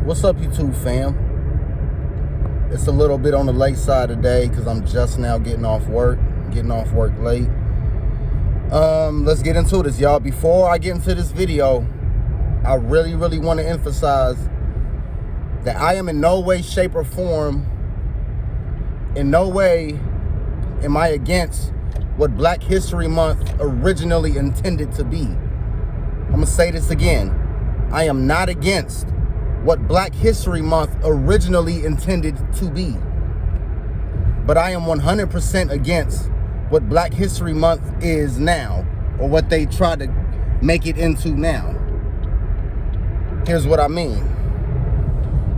What's up, YouTube fam? It's a little bit on the late side today because I'm just now getting off work late. Let's get into this, y'all. Before I get into this video, I really want to emphasize that I am in no way, shape, or form, in no way am I against what Black History Month originally intended to be. I'm gonna say this again. I am not against what Black History Month originally intended to be. But I am 100% against what Black History Month is now, or what they try to make it into now. Here's what I mean.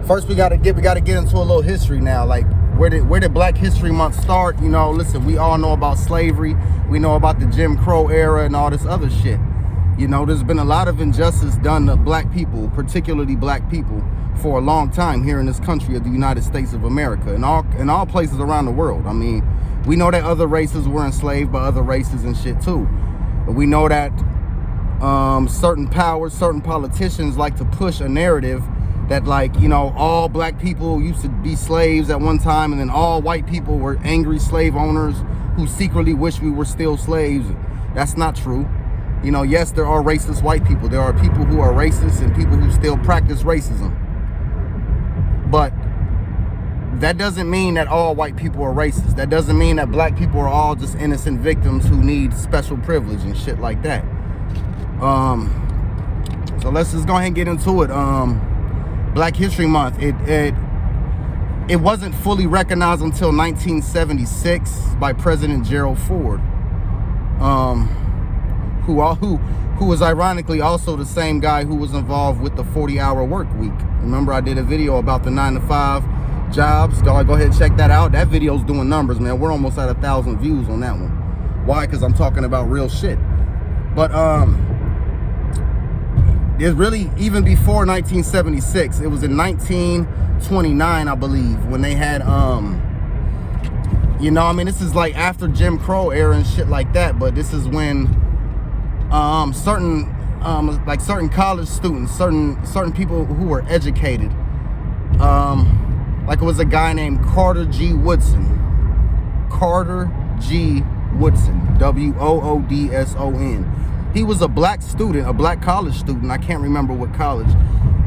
First, we gotta get into a little history now. Like, where did Black History Month start? You know, listen, we all know about slavery. We know about the Jim Crow era and all this other shit. You know, there's been a lot of injustice done to black people, particularly black people, for a long time here in this country of the United States of America, and all places around the world. I mean, we know that other races were enslaved by other races and shit too. But we know that certain powers, certain politicians like to push a narrative that, like, you know, all black people used to be slaves at one time, and then all white people were angry slave owners who secretly wish we were still slaves. That's not true. You know, yes, there are racist white people. There are people who are racist and people who still practice racism. But that doesn't mean that all white people are racist. That doesn't mean that black people are all just innocent victims who need special privilege and shit like that. So let's just go ahead and get into it. Black History Month, it wasn't fully recognized until 1976 by President Gerald Ford. Who was ironically also the same guy who was involved with the 40-hour work week. Remember, I did a video about the 9-to-5 jobs. Go ahead and check that out. That video's doing numbers, man. We're almost at 1,000 views on that one. Why? Because I'm talking about real shit. But it's really, even before 1976, it was in 1929, I believe, when they had you know, I mean, this is like after Jim Crow era and shit like that, but this is when certain college students, certain people who were educated, like it was a guy named Carter G. Woodson, W-O-O-D-S-O-N. He was a black student, a black college student. I can't remember what college,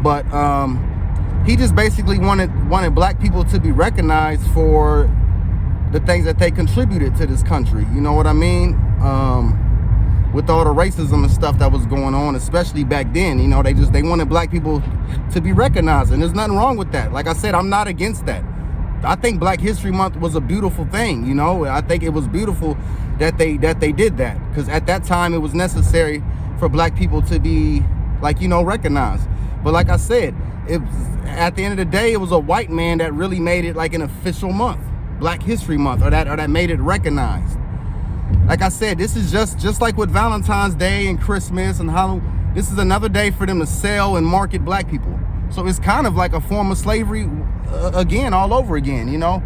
but he just basically wanted black people to be recognized for the things that they contributed to this country. You know what I mean? With all the racism and stuff that was going on, especially back then, you know, they wanted black people to be recognized, and there's nothing wrong with that. Like I said, I'm not against that. I think Black History Month was a beautiful thing, you know. I think it was beautiful that they did that, because at that time it was necessary for black people to be, like, you know, recognized. But like I said, at the end of the day, it was a white man that really made it like an official month, Black History Month, or that made it recognized. Like I said, this is just like with Valentine's Day and Christmas and Halloween. This is another day for them to sell and market black people. So it's kind of like a form of slavery again, all over again, you know.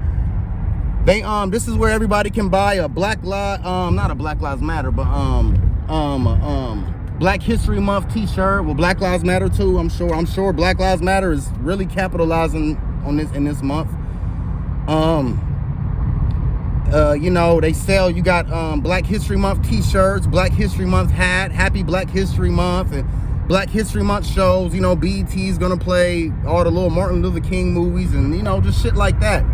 This is where everybody can buy a not a Black Lives Matter, but Black History Month t-shirt. Well, Black Lives Matter too, I'm sure Black Lives Matter is really capitalizing on this in this month. You know, they sell, you got Black History Month t-shirts, Black History Month hat, Happy Black History Month, and Black History Month shows. You know, BET is gonna play all the little Martin Luther King movies, and, you know, just shit like that.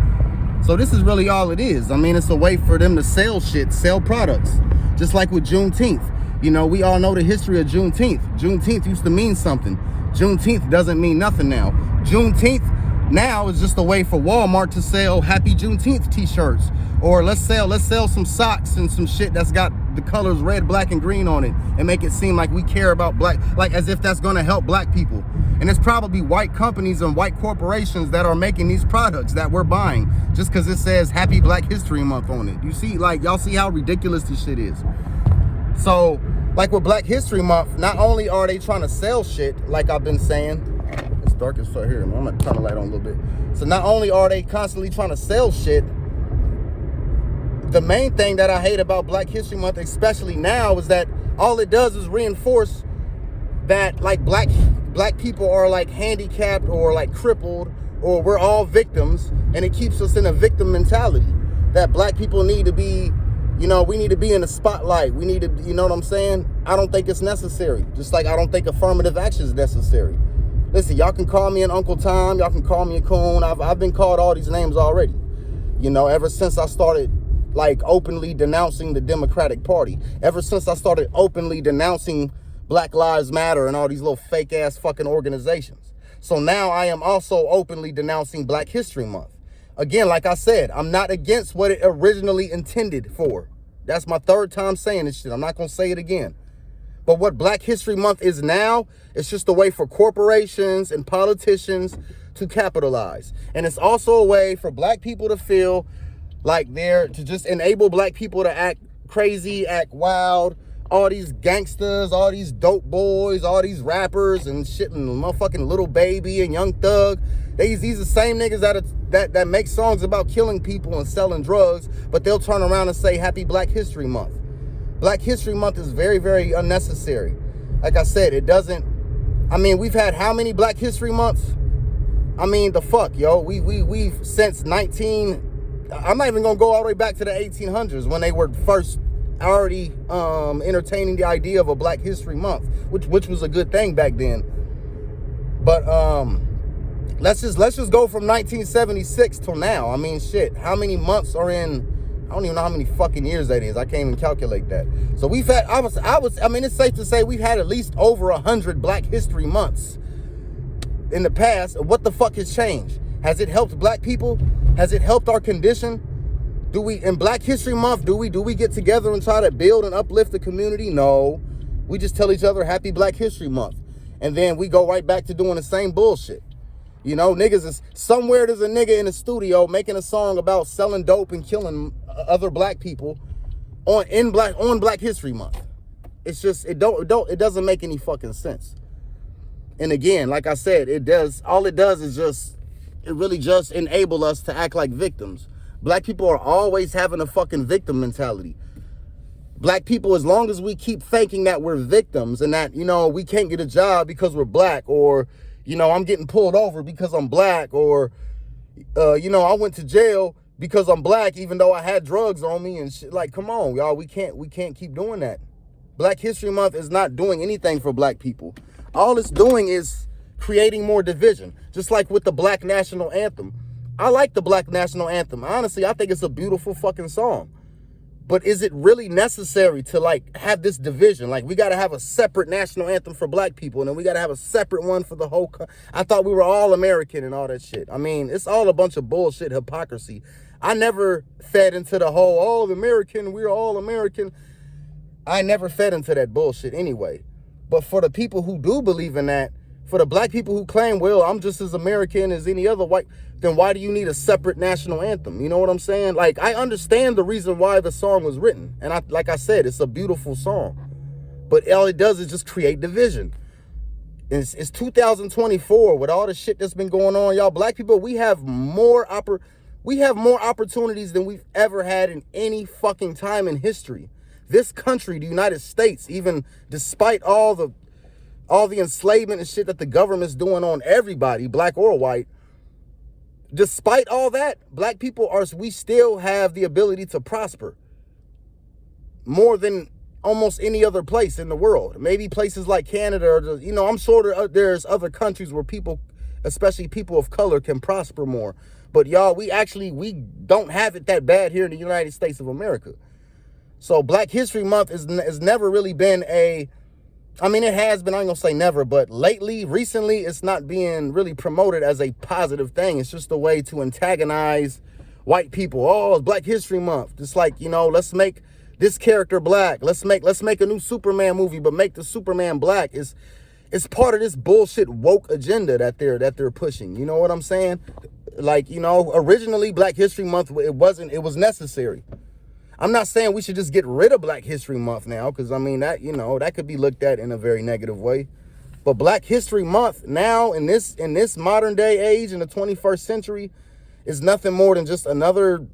So this is really all it is. I mean, it's a way for them to sell shit, sell products. Just like with Juneteenth. You know, we all know the history of Juneteenth. Juneteenth used to mean something. Juneteenth doesn't mean nothing now. Juneteenth now is just a way for Walmart to sell Happy Juneteenth t-shirts. Or let's sell some socks and some shit that's got the colors red, black, and green on it, and make it seem like we care about black, like as if that's gonna help black people. And it's probably white companies and white corporations that are making these products that we're buying just because it says Happy Black History Month on it. You see, like, y'all see how ridiculous this shit is. So, like with Black History Month, not only are they trying to sell shit, like I've been saying, it's dark as fuck here, I'm gonna turn the light on a little bit. So not only are they constantly trying to sell shit, the main thing that I hate about Black History Month, especially now, is that all it does is reinforce that like black people are like handicapped or like crippled, or we're all victims, and it keeps us in a victim mentality that black people need to be, you know, we need to be in the spotlight. We need to, you know what I'm saying? I don't think it's necessary. Just like I don't think affirmative action is necessary. Listen, y'all can call me an Uncle Tom. Y'all can call me a coon. I've been called all these names already. You know, ever since I started like openly denouncing the Democratic Party. Ever since I started openly denouncing Black Lives Matter and all these little fake ass fucking organizations. So now I am also openly denouncing Black History Month. Again, like I said, I'm not against what it originally intended for. That's my third time saying this shit. I'm not going to say it again. But what Black History Month is now, it's just a way for corporations and politicians to capitalize. And it's also a way for black people to feel like to just enable black people to act crazy, act wild. All these gangsters, all these dope boys, all these rappers and shit, and motherfucking Little Baby and Young Thug. These are the same niggas that make songs about killing people and selling drugs, but they'll turn around and say Happy Black History Month. Black History Month is very, very unnecessary. Like I said, it doesn't, I mean, we've had how many Black History Months? I mean, the fuck, yo. We've since I'm not even gonna go all the way back to the 1800s when they were first already entertaining the idea of a Black History Month, which was a good thing back then. But let's just go from 1976 till now. I mean, shit, how many months are in? I don't even know how many fucking years that is. I can't even calculate that. So we've had, I mean, it's safe to say we've had at least over 100 Black History Months in the past. What the fuck has changed? Has it helped black people? Has it helped our condition? Do we, in Black History Month, do we get together and try to build and uplift the community? No. We just tell each other Happy Black History Month. And then we go right back to doing the same bullshit. You know, niggas is, somewhere there's a nigga in the studio making a song about selling dope and killing other black people on Black History Month. It's just, it doesn't make any fucking sense. And again, like I said, all it does is just, it really just enable us to act like victims. Black people are always having a fucking victim mentality. Black people, as long as we keep thinking that we're victims and that, you know, we can't get a job because we're black, or, you know, I'm getting pulled over because I'm black, or, you know, I went to jail because I'm black even though I had drugs on me and shit. Like, come on, y'all, we can't keep doing that. Black History Month is not doing anything for black people. All it's doing is creating more division, just like with the Black National Anthem. I like the Black National Anthem. Honestly, I think it's a beautiful fucking song. But is it really necessary to like have this division? Like, we got to have a separate national anthem for black people, and then we got to have a separate one for the whole I thought we were all American and all that shit. I mean, it's all a bunch of bullshit hypocrisy. I never fed into the whole, oh, American, we're all American. I never fed into that bullshit anyway. But for the people who do believe in that, for the black people who claim, well, I'm just as American as any other white, then why do you need a separate national anthem? You know what I'm saying? Like, I understand the reason why the song was written. And like I said, it's a beautiful song. But all it does is just create division. It's 2024 with all the shit that's been going on. Y'all, black people, we have more opportunities than we've ever had in any fucking time in history. This country, the United States, even despite all the enslavement and shit that the government's doing on everybody, black or white, despite all that, black people we still have the ability to prosper more than almost any other place in the world. Maybe places like Canada, or, you know, I'm sure there's other countries where people, especially people of color, can prosper more. But y'all, we don't have it that bad here in the United States of America. So Black History Month has never really been I mean, it has been, I ain't gonna say never, but recently, it's not being really promoted as a positive thing. It's just a way to antagonize white people. Oh, it's Black History Month. Just like, you know, let's make this character black. Let's make a new Superman movie, but make the Superman black. It's part of this bullshit woke agenda that they're pushing. You know what I'm saying? Like, you know, originally Black History Month, it was necessary. I'm not saying we should just get rid of Black History Month now, because, I mean, that, you know, that could be looked at in a very negative way. But Black History Month now, in this modern day age, in the 21st century, is nothing more than just another,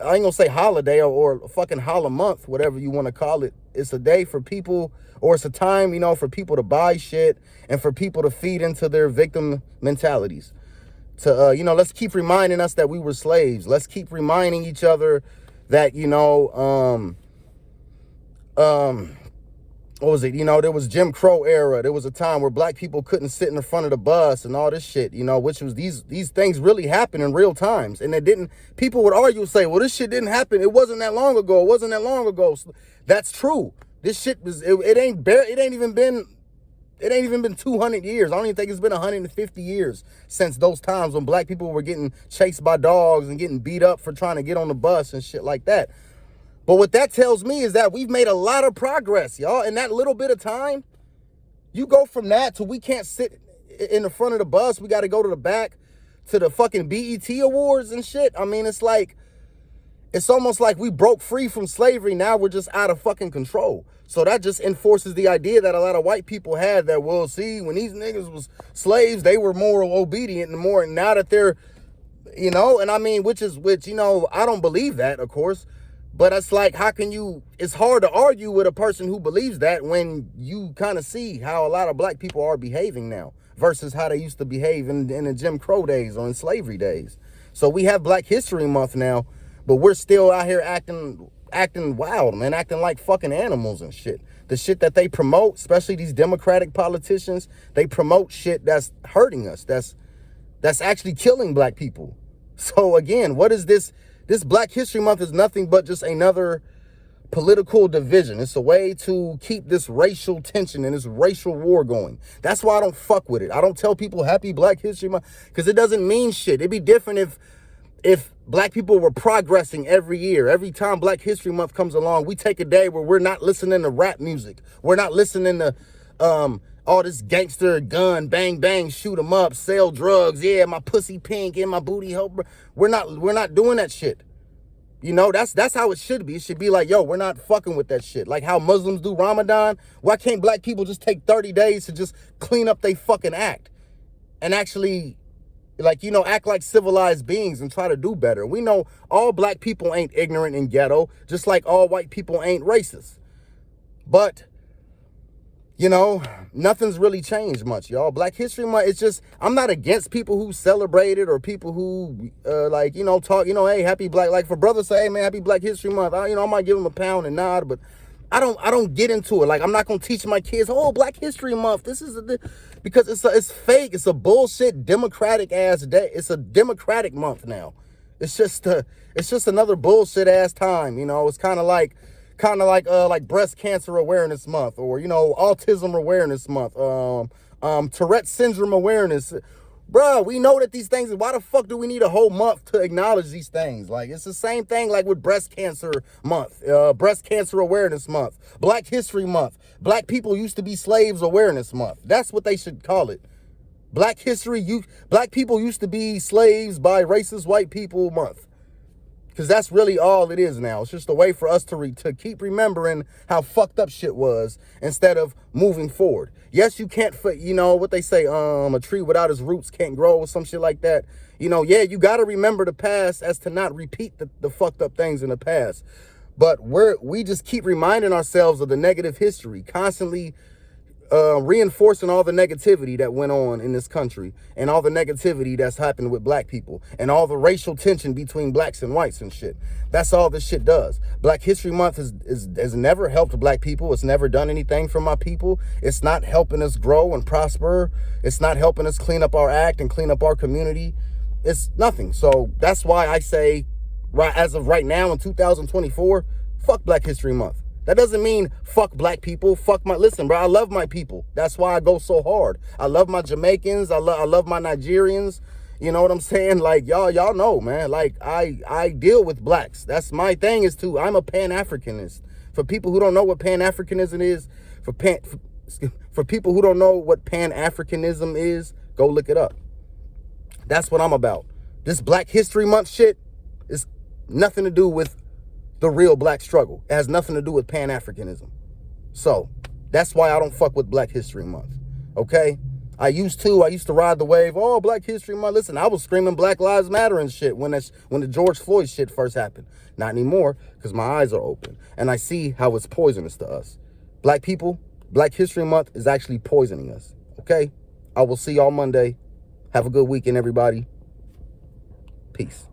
I ain't gonna say holiday or fucking holla month, whatever you want to call it. It's a day for people, or it's a time, you know, for people to buy shit and for people to feed into their victim mentalities. To, you know, let's keep reminding us that we were slaves. Let's keep reminding each other that, you know, what was it? You know, there was Jim Crow era. There was a time where black people couldn't sit in the front of the bus and all this shit, you know, which was these things really happen in real times. And they didn't, people would argue and say, well, this shit didn't happen. It wasn't that long ago. It wasn't that long ago. That's true. This shit was, it ain't even been 200 years. I don't even think it's been 150 years since those times when black people were getting chased by dogs and getting beat up for trying to get on the bus and shit like that. But what that tells me is that we've made a lot of progress, y'all. In that little bit of time, you go from that to we can't sit in the front of the bus. We got to go to the back to the fucking BET Awards and shit. I mean, it's like, it's almost like we broke free from slavery. Now we're just out of fucking control. So that just enforces the idea that a lot of white people had that, well, see, when these niggas was slaves, they were more obedient and more. And now that they're, you know, and I mean, which, you know, I don't believe that, of course. But it's like, how can you, it's hard to argue with a person who believes that when you kind of see how a lot of black people are behaving now versus how they used to behave in the Jim Crow days or in slavery days. So we have Black History Month now, but we're still out here acting wild, man, acting like fucking animals and shit. The shit that they promote, especially these Democratic politicians, they promote shit that's hurting us, that's actually killing black people. So again, what is this? This Black History Month is nothing but just another political division. It's a way to keep this racial tension and this racial war going. That's why I don't fuck with it. I don't tell people happy Black History Month because it doesn't mean shit. It'd be different if black people were progressing every year. Every time Black History Month comes along, we take a day where we're not listening to rap music. We're not listening to all this gangster gun, bang, bang, shoot 'em up, sell drugs. Yeah, my pussy pink and my booty help. We're not doing that shit. You know, that's how it should be. It should be like, yo, we're not fucking with that shit. Like how Muslims do Ramadan. Why can't black people just take 30 days to just clean up they fucking act and actually, like, you know, act like civilized beings and try to do better? We know all black people ain't ignorant and ghetto, just like all white people ain't racist. But you know, nothing's really changed much, y'all. Black History Month, it's just, I'm not against people who celebrate it or people who, like, you know, talk, you know, hey, happy Black, like for brothers say, hey, man, happy Black History Month. I might give them a pound and nod, but I don't get into it. Like, I'm not going to teach my kids, oh, Black History Month. This is because it's fake. It's a bullshit Democratic ass day. It's a Democratic month now. It's just another bullshit ass time. You know, it's kind of like breast cancer awareness month, or, you know, autism awareness month, Tourette syndrome awareness. Bruh, we know that these things, why the fuck do we need a whole month to acknowledge these things? Like, it's the same thing like with breast cancer month, breast cancer awareness month, Black History Month, Black people used to be slaves awareness month. That's what they should call it. Black people used to be slaves by racist white people month. Because that's really all it is now. It's just a way for us to keep remembering how fucked up shit was instead of moving forward. Yes, you can't, you know, what they say, a tree without its roots can't grow or some shit like that. You know, yeah, you got to remember the past as to not repeat the fucked up things in the past. But we just keep reminding ourselves of the negative history, constantly reinforcing all the negativity that went on in this country and all the negativity that's happened with black people and all the racial tension between blacks and whites and shit. That's all this shit does. Black History Month has never helped black people. It's never done anything for my people. It's not helping us grow and prosper. It's not helping us clean up our act and clean up our community. It's nothing. So that's why I say, right as of right now in 2024, fuck Black History Month. That doesn't mean fuck black people. Listen, bro, I love my people. That's why I go so hard. I love my Jamaicans. I love my Nigerians. You know what I'm saying? Like, y'all know, man. Like, I deal with blacks. That's my thing I'm a Pan-Africanist. For people who don't know what Pan-Africanism is, for people who don't know what Pan-Africanism is, go look it up. That's what I'm about. This Black History Month shit is nothing to do with the real black struggle. It has nothing to do with Pan-Africanism. So that's why I don't fuck with Black History Month. Okay? I used to ride the wave. Oh, Black History Month. Listen, I was screaming Black Lives Matter and shit when the George Floyd shit first happened. Not anymore, because my eyes are open and I see how it's poisonous to us. Black people, Black History Month is actually poisoning us. Okay? I will see y'all Monday. Have a good weekend, everybody. Peace.